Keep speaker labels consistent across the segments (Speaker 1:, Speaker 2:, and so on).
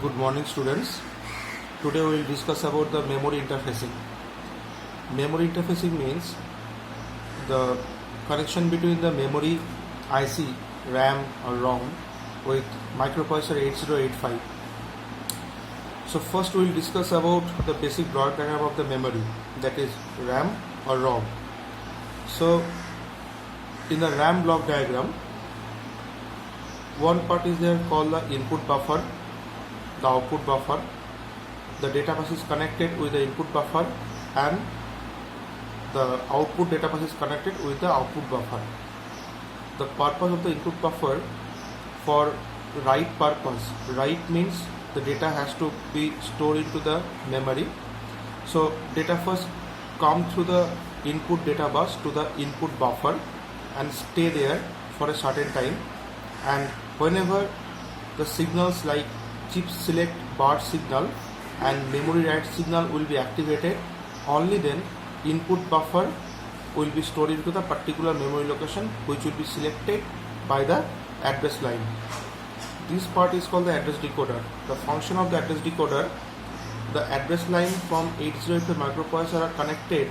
Speaker 1: Good morning, students. Today we will discuss about the memory interfacing. Memory interfacing means the connection between the memory IC, RAM or ROM with microprocessor 8085. So first we will discuss about the basic block diagram of the memory, that is RAM or ROM. So in the RAM block diagram, one part is there called the input buffer, the output buffer. The data bus is connected with the input buffer and the output data bus is connected with the output buffer. The purpose of the input buffer for write purpose. Write means the data has to be stored into the memory. So data first come through the input data bus to the input buffer and stay there for a certain time, and whenever the signals like chip select bar signal and memory write signal will be activated, only then input buffer will be stored into the particular memory location which will be selected by the address line. This part is called the address decoder. The function of the address decoder, the address line from 8085 microprocessor are connected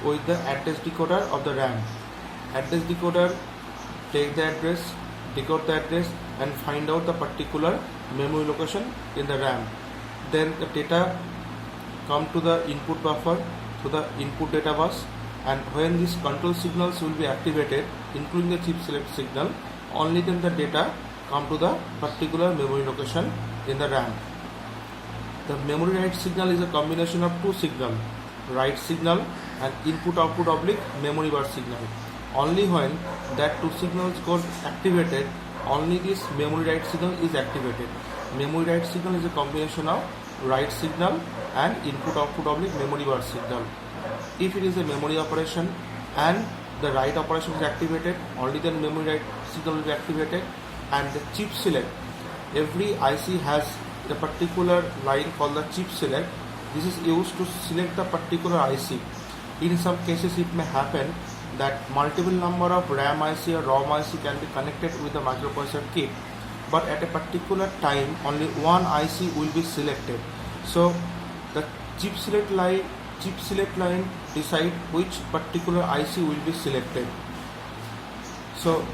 Speaker 1: with the address decoder of the RAM. Address decoder take the address, decode the address and find out the particular memory location in the RAM. Then the data come to the input buffer to the input data bus, and when these control signals will be activated including the chip select signal, only then the data come to the particular memory location in the RAM. The memory write signal is a combination of two signals, write signal and input output oblique memory bar signal. Only when that two signals got activated, only this memory write signal is activated. Memory write signal is a combination of write signal and input output oblique memory bar signal. If it is a memory operation and the write operation is activated, only then memory write signal will be activated. And the chip select, every IC has a particular line called the chip select. This is used to select the particular IC. In some cases it may happen that multiple number of RAM IC or ROM IC can be connected with the microprocessor kit, but at a particular time only one IC will be selected. So the chip select line decide which particular IC will be selected. So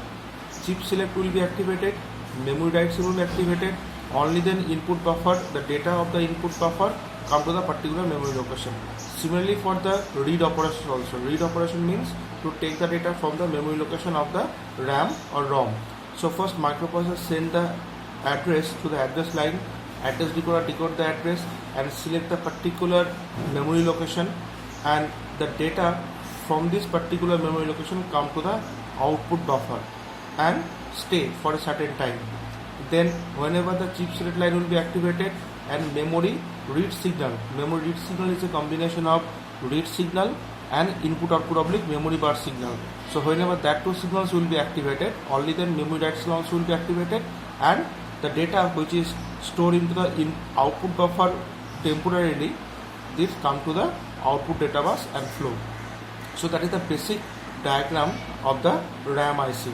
Speaker 1: chip select will be activated, memory write signal will be activated, only then input buffer, the data of the input buffer come to the particular memory location. Similarly for the read operation also. Read operation means to take the data from the memory location of the RAM or ROM. So first microprocessor send the address to the address line, address decoder decode the address and select the particular memory location, and the data from this particular memory location come to the output buffer and stay for a certain time. Then whenever the chip select line will be activated and memory read signal is a combination of read signal and input output oblique memory bar signal. So whenever that two signals will be activated, only then memory write signals will be activated and the data which is stored into the output buffer temporarily, this come to the output data bus and flow. So that is the basic diagram of the RAM IC.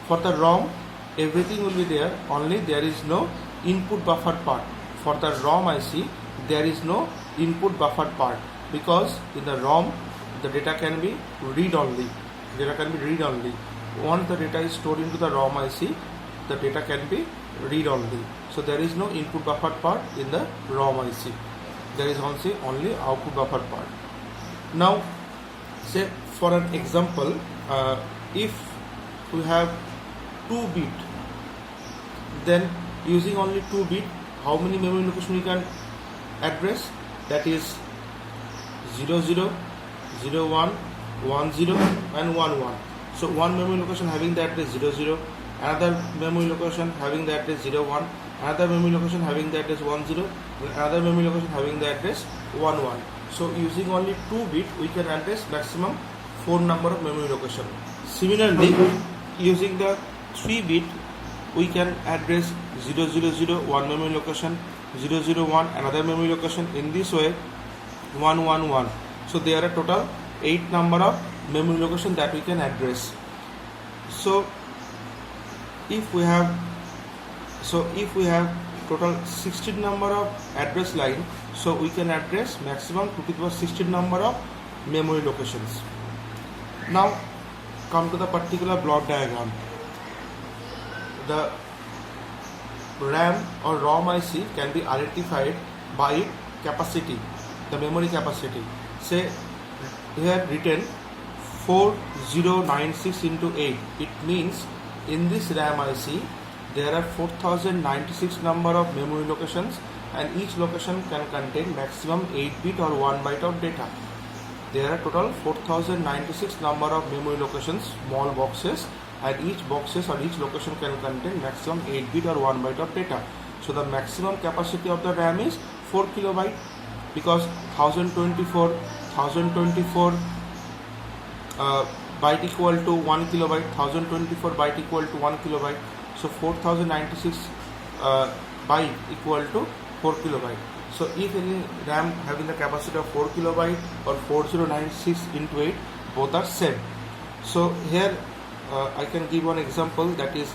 Speaker 1: For the ROM, everything will be there, only there is no input buffer part. For the ROM IC, there is no input buffer part, because in the ROM the data can be read only. Once the data is stored into the ROM IC, the data can be read only. So there is no input buffer part in the ROM IC. There is only output buffer part. Now, say for an example, if we have 2 bit, then using only 2 bit, how many memory locations we can address? That is 00, 01, 10 and 11. So one memory location having the address 00, another memory location having the address 01, another memory location having the address 10, another memory location having the address 11. So using only 2 bit we can address maximum 4 number of memory location. Similarly, using the 3 bit we can address 000 one memory location, 001 another memory location, in this way 111. So there are total 8 number of memory location that we can address. So if we have total 16 number of address line, so we can address maximum 2 to the power 16 number of memory locations. Now come to the particular block diagram. The RAM or ROM IC can be identified by capacity, the memory capacity. Say here written 4096 into 8. It means in this RAM IC there are 4096 number of memory locations, and each location can contain maximum 8 bit or 1 byte of data. There are total 4096 number of memory locations, small boxes, and each boxes or each location can contain maximum 8 bit or 1 byte of data. So the maximum capacity of the RAM is 4 kilobyte, because 1024 byte equal to 1 kilobyte, 1024 byte equal to 1 kilobyte. So 4096 byte equal to 4 kilobyte. So if any RAM having the capacity of 4 kilobyte or 4096 into 8, both are same. So here I can give one example, that is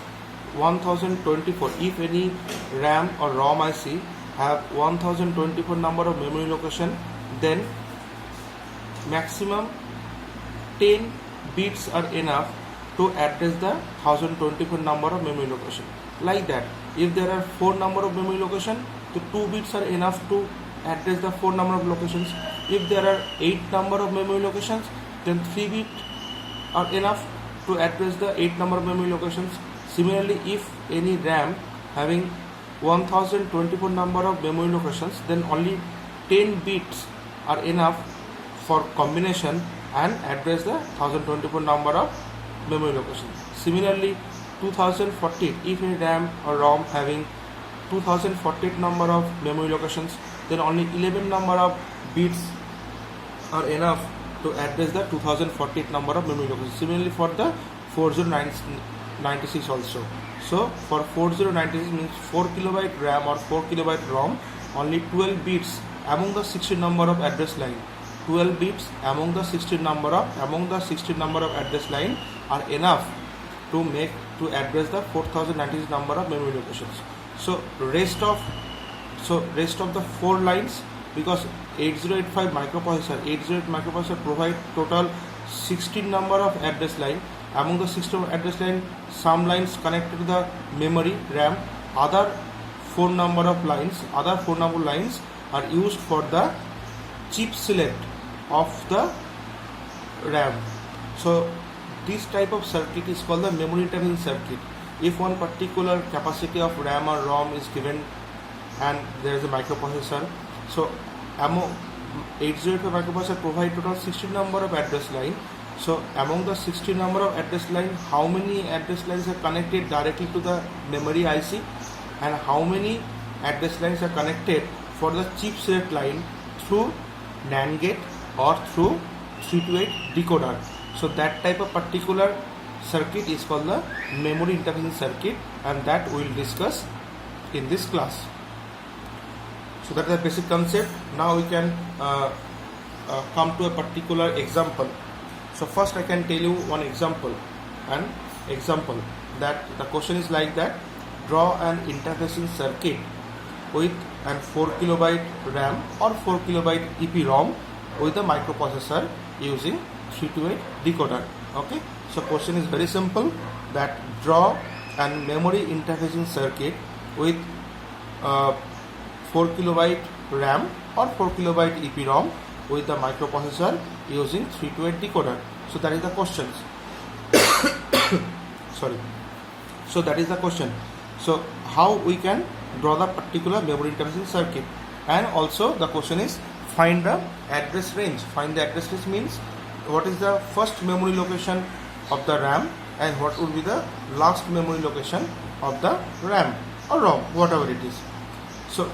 Speaker 1: 1024. If any RAM or ROM IC have 1024 number of memory location, then maximum 10 bits are enough to address the 1024 number of memory location. Like that, if there are 4 number of memory location, the 2 bits are enough to address the 4 number of locations. If there are 8 number of memory locations, then 3 bits are enough to address the 8 number of memory locations. Similarly, if any RAM having 1024 number of memory locations, then only 10 bits are enough for combination and address the 1024 number of memory locations. Similarly, 2048, if any RAM or ROM having 2048 number of memory locations, then only 11 number of bits are enough to address the 2048 number of memory locations. Similarly for the 4096 also. So for 4096 means 4 kilobyte RAM or 4 kilobyte ROM, only 12 bits among the 16 number of address line. 12 bits among the 16 number of address line are enough to address the 4096 number of memory locations. So rest of the 4 lines, because 8085 microprocessor provide total 16 number of address line. Among the 16 address line, some lines connected to the memory RAM, other 4 number lines are used for the chip select of the RAM. So this type of circuit is called the memory interfacing circuit. If one particular capacity of RAM or ROM is given and there is a microprocessor, so among 8085 microprocessor provide total 16 number of address line. So among the 16 number of address line, how many address lines are connected directly to the memory IC, and how many address lines are connected for the chip select line through NAND gate or through 3 to 8 decoder. So that type of particular circuit is called the memory interfacing circuit, and that we will discuss in this class. So that is the basic concept. Now we can come to a particular example. So first I can tell you one example. That the question is like that: draw an interfacing circuit with an 4 kilobyte RAM or 4 kilobyte EPROM with a microprocessor using 3 to 8 decoder. Okay. So question is very simple, that draw an memory interfacing circuit with 4 kilobyte RAM or 4 kilobyte EPROM with the microprocessor using 3 to 8 decoder. So that is the question. So that is the question. So how we can draw the particular memory interfacing circuit, and also the question is find the address range. Find the address range means what is the first memory location of the RAM and what would be the last memory location of the RAM or ROM, whatever it is. So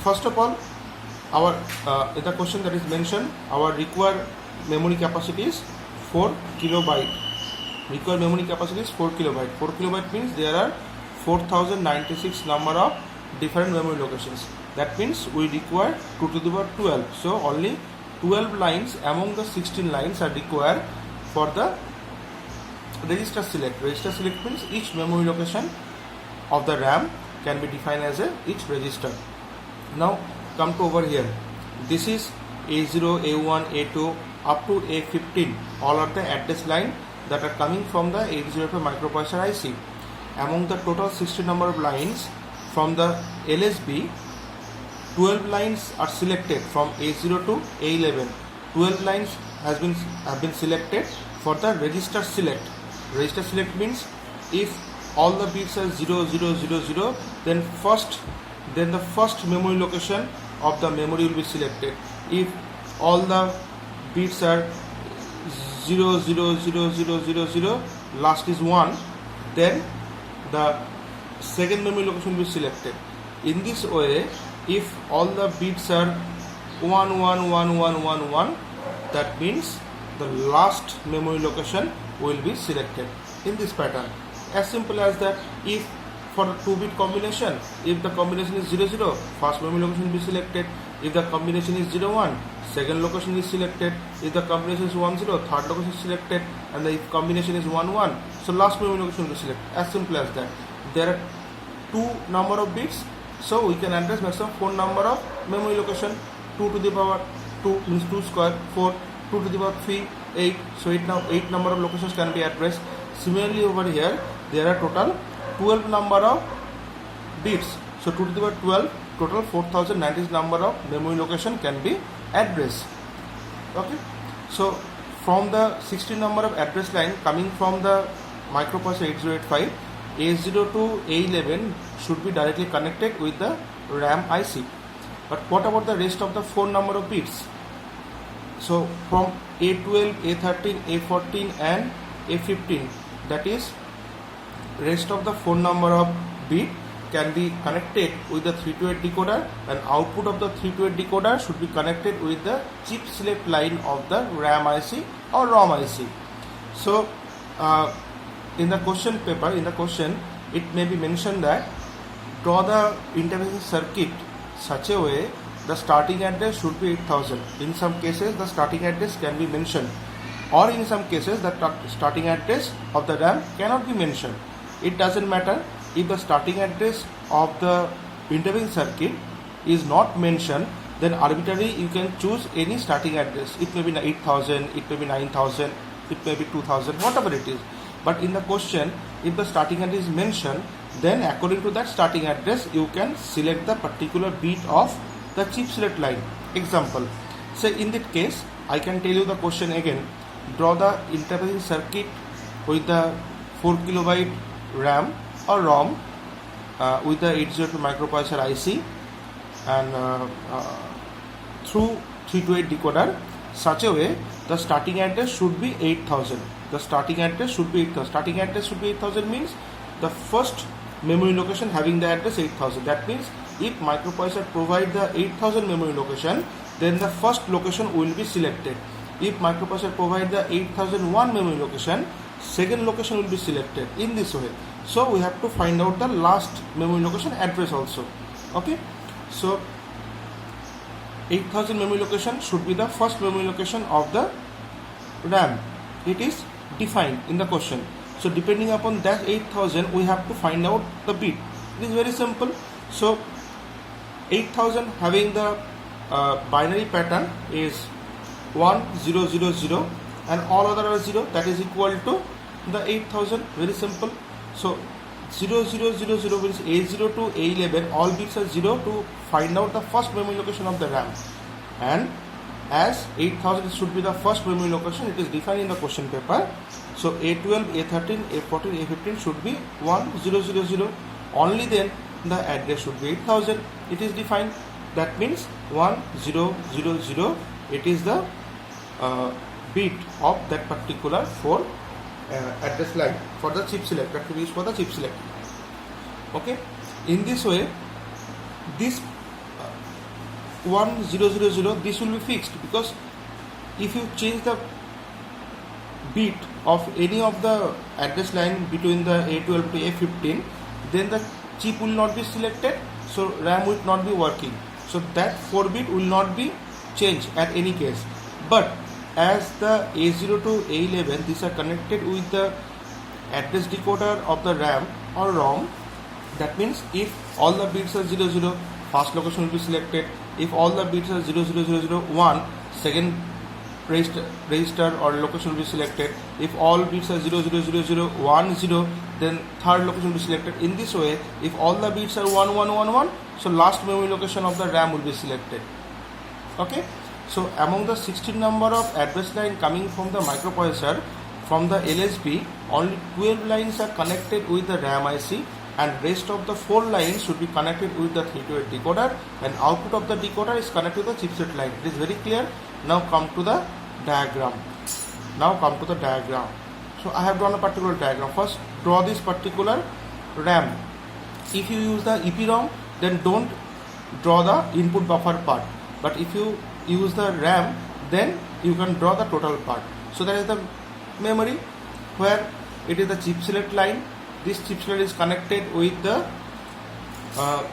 Speaker 1: first of all, our in the question that is mentioned, our required memory capacity is 4 kilobyte. Required memory capacity is 4 kilobyte. 4 kilobyte means there are 4096 number of different memory locations. That means we require 2 to the power 12. So only 12 lines among the 16 lines are required for the register select. Register select means each memory location of the RAM can be defined as each register. Now come to over here. This is A0, A1, A2 up to A15. All are the address line that are coming from the 8085 microprocessor IC. Among the total 60 number of lines from the LSB, 12 lines are selected from A0 to A11. 12 lines have been selected for the register select. Register select means if all the bits are 0, 0, 0, 0, then the first memory location of the memory will be selected. If all the bits are 0, 0, 0, 0, 0, 0, last is 1, then the second memory location will be selected. In this way, if all the bits are 1, 1, 1, 1, 1, 1, that means the last memory location will be selected in this pattern. As simple as that. If for a 2-bit combination, if the combination is 0, 0, first memory location will be selected. If the combination is 0, 1, second location is selected. If the combination is 1, 0, third location is selected. And if combination is 1, 1, so last memory location will be selected. As simple as that. There are 2 number of bits, so we can address maximum 4 number of memory location. 2 to the power 2 means 2 square, 4, 2 to the power 3, 8. So 8 number of locations can be addressed. Similarly over here, there are total 12 number of bits. So 2 to the power 12, total 4090 number of memory location can be addressed. Okay. So from the 16 number of address line coming from the microprocessor 8085, A0 to A11 should be directly connected with the RAM IC. But what about the rest of the 4 number of bits? So from A12, A13, A14 and A15, that is rest of the 4 number of bit can be connected with the 3 to 8 decoder, and output of the 3 to 8 decoder should be connected with the chip select line of the RAM IC or ROM IC. So in the question paper, it may be mentioned that draw the interface circuit such a way the starting address should be 8000. In some cases the starting address can be mentioned, or in some cases the starting address of the RAM cannot be mentioned. It doesn't matter. If the starting address of the interface circuit is not mentioned, then arbitrarily you can choose any starting address. It may be 8000, it may be 9000, it may be 2000, whatever it is. But in the question, if the starting address is mentioned, then according to that starting address you can select the particular bit of the chip select line. Example, say in that case I can tell you the question again. Draw the interface circuit with the 4 kilobyte RAM or ROM with the 8085 microprocessor IC and through 3 to 8 decoder such a way the starting address should be 8000. The starting address should be 8000. Starting address should be 8000 means the first memory location having the address 8000. That means if microprocessor provide the 8000 memory location, then the first location will be selected. If microprocessor provide the 8001 memory location, second location will be selected in this way. So we have to find out the last memory location address also. Okay. So 8000 memory location should be the first memory location of the RAM. It is defined in the question. So depending upon that 8000, we have to find out the bit. It is very simple. So 8000 having the binary pattern is 1 0 0 0 and all other are 0, that is equal to the 8000. Very simple. So 0 0 0 0 means A0 to A11 all bits are 0 to find out the first memory location of the RAM, and as 8000 should be the first memory location, it is defined in the question paper. So A12, A13, A14, A15 should be 1 0 0 0. Only then the address should be 8000. It is defined. That means 1 0 0 0. It is the bit of that particular 4 address line for the chip select, that will be used for the chip select. Okay. In this way, this 1 0 0 0, this will be fixed, because if you change the bit of any of the address line between the A12 to A15, then the chip will not be selected, so RAM will not be working. So that 4 bit will not be changed at any case. But as the A0 to A11, these are connected with the address decoder of the RAM or ROM, That means if all the bits are 0 0, first location will be selected. If all the bits are 0 0 0 0 1, second register or location will be selected. If all bits are 0 0 0 0 1 0, then third location will be selected. In this way, if all the bits are 1 1 1 1, so last memory location of the RAM will be selected. Okay. So among the 16 number of address line coming from the microprocessor, from the LSB, only 12 lines are connected with the RAM IC, and rest of the 4 lines should be connected with the 328 decoder, and output of the decoder is connected to the chipset line. It is very clear. Now come to the diagram. So I have drawn a particular diagram. First, draw this particular RAM. If you use the EPROM, then don't draw the input buffer part. But if you use the RAM, then you can draw the total part. So that is the memory where it is the chip select line. This chip select is connected with the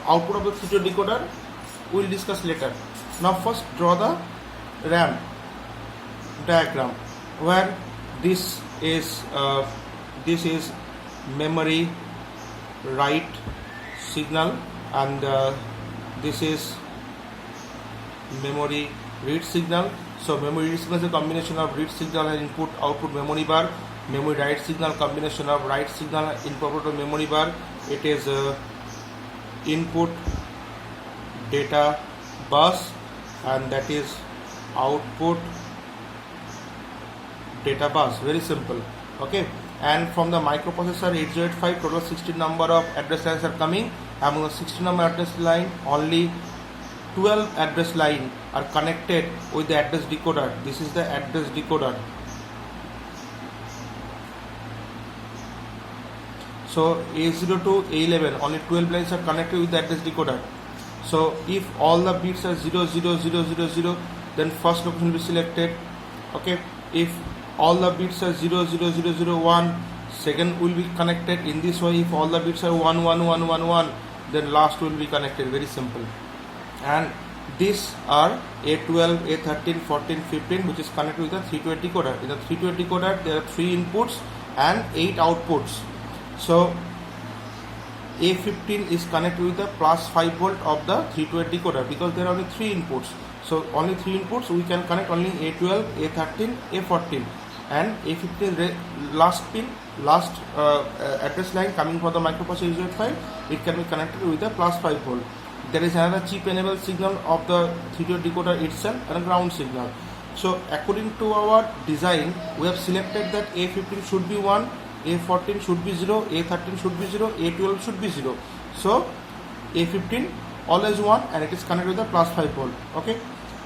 Speaker 1: output of the 328 decoder. We will discuss later. Now first draw the RAM diagram, where this is memory write signal, and this is memory read signal. So memory read signal is a combination of read signal and input output memory bar. Memory write signal combination of write signal and input output memory bar. It is input data bus, and that is output data bus. Very simple. Okay. And from the microprocessor 8085, total 16 number of address lines are coming. Among the 16 number address line, only 12 address line are connected with the address decoder. This is the address decoder. So A0 to A11, only 12 lines are connected with the address decoder. So if all the bits are 0 0 0 0 0, then first location will be selected. Okay. If all the bits are 0 0 0 0 1, second will be connected. In this way, if all the bits are 1 1 1 1 1, then last will be connected. Very simple. And these are A12, A13, 14, 15, which is connected with the 328 decoder. In the 328 decoder, there are 3 inputs and 8 outputs. So A15 is connected with the plus 5 volt of the 328 decoder, because there are only 3 inputs. So only 3 inputs, we can connect only A12, A13, A14, and A15 last pin, last address line coming from the microprocessor 8085, it can be connected with the plus 5 volt. There is another chip enabled signal of the 328 decoder itself and a ground signal. So according to our design, we have selected that A15 should be 1, A14 should be 0, A13 should be 0, A12 should be 0. So A15 always 1, and it is connected with the plus 5 volt. Okay.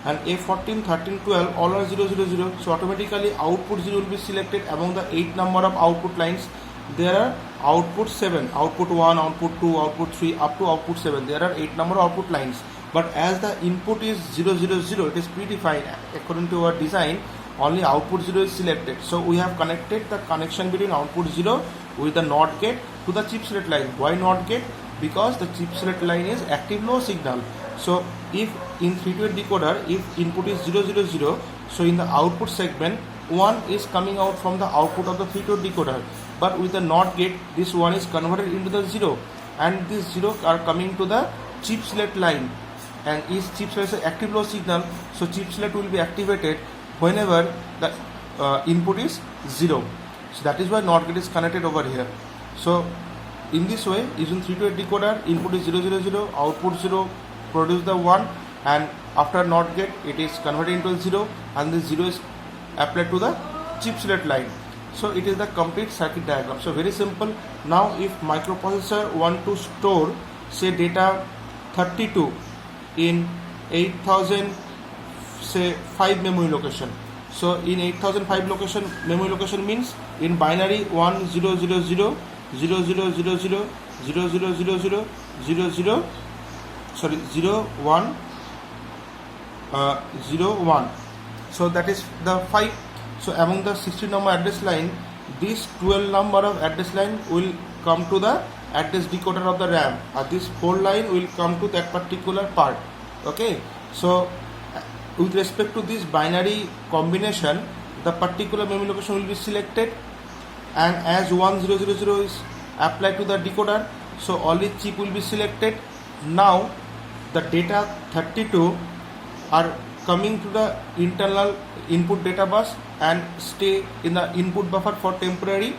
Speaker 1: And A14, 13, 12 all are 0 0 0. So automatically output 0 will be selected. Among the 8 number of output lines, there are output 7, output 1, output 2, output 3, up to output 7. There are 8 number of output lines. But as the input is 0 0 0, it is predefined. According to our design, only output 0 is selected. So we have connected the connection between output 0 with the NOT gate to the chip select line. Why NOT gate? Because the chip select line is active low signal. So if in 328 decoder, if input is 0 0 0, so in the output segment, 1 is coming out from the output of the 328 decoder. But with the NOT gate, this 1 is converted into the 0, and this 0 are coming to the chip select line, and is chip select is active low signal, so chip select will be activated whenever the input is 0. So that is why NOT gate is connected over here. So in this way, using 328 decoder, input is 0 0 0, output 0, produce the 1, and after NOT gate it is converted into 0, and this 0 is applied to the chip select line. So it is the complete circuit diagram. So very simple. Now if microprocessor want to store say data 32 in 8000 say 5 memory location. So in 8005 location, memory location means in binary 1 0 0 0 0 0 0 0 0 0 0 0 0 0 0 sorry 0 1 0 1. So that is the 5. So among the 16 number address line, this 12 number of address line will come to the address decoder of the RAM, and this 4 line will come to that particular part. Okay. So with respect to this binary combination, the particular memory location will be selected, and as 1000 is applied to the decoder, So only chip will be selected. Now the data 32 are coming to the internal input data bus and stay in the input buffer for temporary,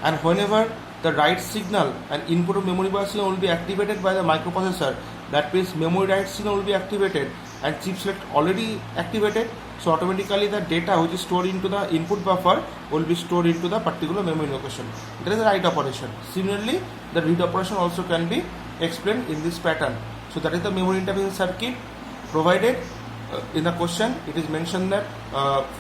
Speaker 1: and whenever the write signal and input of memory bus signal will be activated by the microprocessor, that means memory write signal will be activated and chip select already activated, so automatically the data which is stored into the input buffer will be stored into the particular memory location. That is the write operation. Similarly, the read operation also can be explained in this pattern. So that is the memory interface circuit provided. In the question it is mentioned that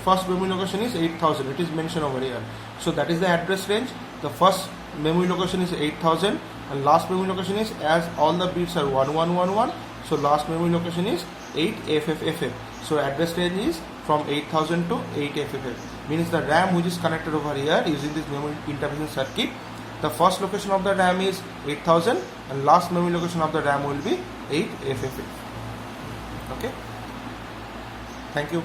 Speaker 1: first memory location is 8000, it is mentioned over here. So that is the address range. The first memory location is 8000 and last memory location is, as all the bits are 1111, so last memory location is 8FFFF. So address range is from 8000 to 8FFF. Means the RAM which is connected over here using this memory interface circuit, the first location of the RAM is 8000 and last memory location of the RAM will be 8FFF. Okay. Thank you.